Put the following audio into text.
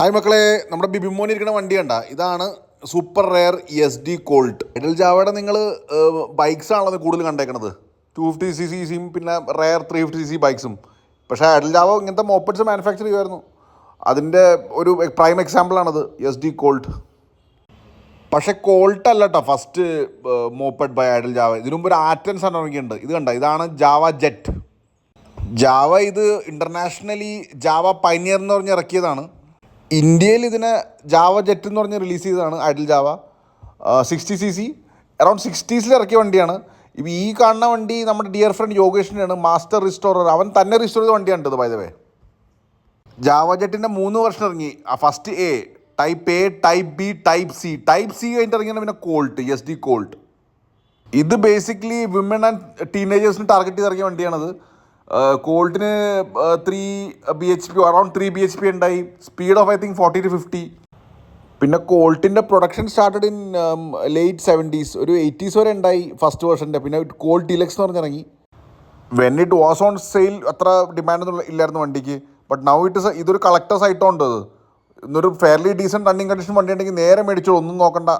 Hi മക്കളെ, നമ്മുടെ ബിബിമോൻ ഇരിക്കുന്ന വണ്ടി കണ്ട, ഇതാണ് സൂപ്പർ റെയർ SD കോൾട്ട്. എഡൽ ജാവയുടെ നിങ്ങൾ ബൈക്സ് ആണല്ലോ കൂടുതൽ കണ്ടേക്കണത്, 250cc പിന്നെ റെയർ 350cc ബൈക്സും. പക്ഷേ എഡൽ ജാവ ഇങ്ങനത്തെ മോപ്പഡ്സ് മാനുഫാക്ചർ ചെയ്യുമായിരുന്നു. അതിൻ്റെ ഒരു പ്രൈം എക്സാമ്പിളാണത് SD കോൾട്ട്. പക്ഷേ കോൾട്ട് അല്ല കേട്ടോ ഫസ്റ്റ് മോപ്പഡ് ബൈ എഡൽ ജാവ. ഇതിനു മുമ്പ് ഒരു ആറ്റൻസ് ഇറങ്ങിയിട്ടുണ്ട്. ഇത് കണ്ട, ഇതാണ് ജാവ ജെറ്റ്. ജാവ ഇത് ഇൻ്റർനാഷണലി ജാവ പൈനിയർ എന്ന് പറഞ്ഞ് ഇറക്കിയതാണ്. ഇന്ത്യയിൽ ഇതിനെ ജാവ ജെറ്റ് എന്ന് പറഞ്ഞ് റിലീസ് ചെയ്തതാണ് Idol Java. 60cc around 60s ഇറക്കിയ വണ്ടിയാണ്. ഇപ്പോൾ ഈ കാണുന്ന വണ്ടി നമ്മുടെ ഡിയർ ഫ്രണ്ട് യോഗേഷിൻ്റെയാണ്, മാസ്റ്റർ റിസ്റ്റോറർ. അവൻ തന്നെ റിസ്റ്റോർ ചെയ്ത വണ്ടിയാണ് ഇത്. ബൈ ദ വേ, ജാവ ജെറ്റിൻ്റെ 3 വെർഷൻ ഇറങ്ങി. First A, type A, type B, type C. Type C കഴിഞ്ഞിട്ട് ഇറങ്ങിയാണ് പിന്നെ കോൾട്ട്, SD കോൾട്ട്. ഇത് ബേസിക്കലി വിമൻ ആൻഡ് ടീനേജേഴ്സിന് ടാർഗറ്റ് ചെയ്ത് ഇറങ്ങിയ വണ്ടിയാണത്. കോൾട്ടിന് 3 bhp അറൗണ്ട് 3 bhp ഉണ്ടായി. Speed of I think 40 to 50. പിന്നെ കോൾട്ടിൻ്റെ production started in late 70s, ഒരു 80s വരെ ഉണ്ടായി ഫസ്റ്റ് വേർഷൻ്റെ. പിന്നെ കോൾട്ട് ഡിലക്സ് എന്ന് പറഞ്ഞിറങ്ങി. When it was on sale അത്ര ഡിമാൻഡൊന്നും ഇല്ലായിരുന്നു വണ്ടിക്ക്. ബട്ട് നൗ ഇതൊരു കളക്ടേഴ്സ് ഐറ്റം ഉണ്ട്. അത് ഇന്നൊരു ഫെയർലി ഡീസൻറ്റ് റണ്ണിങ് കണ്ടീഷൻ വണ്ടി ഉണ്ടെങ്കിൽ നേരെ മേടിച്ചോളൂ, ഒന്നും നോക്കണ്ട.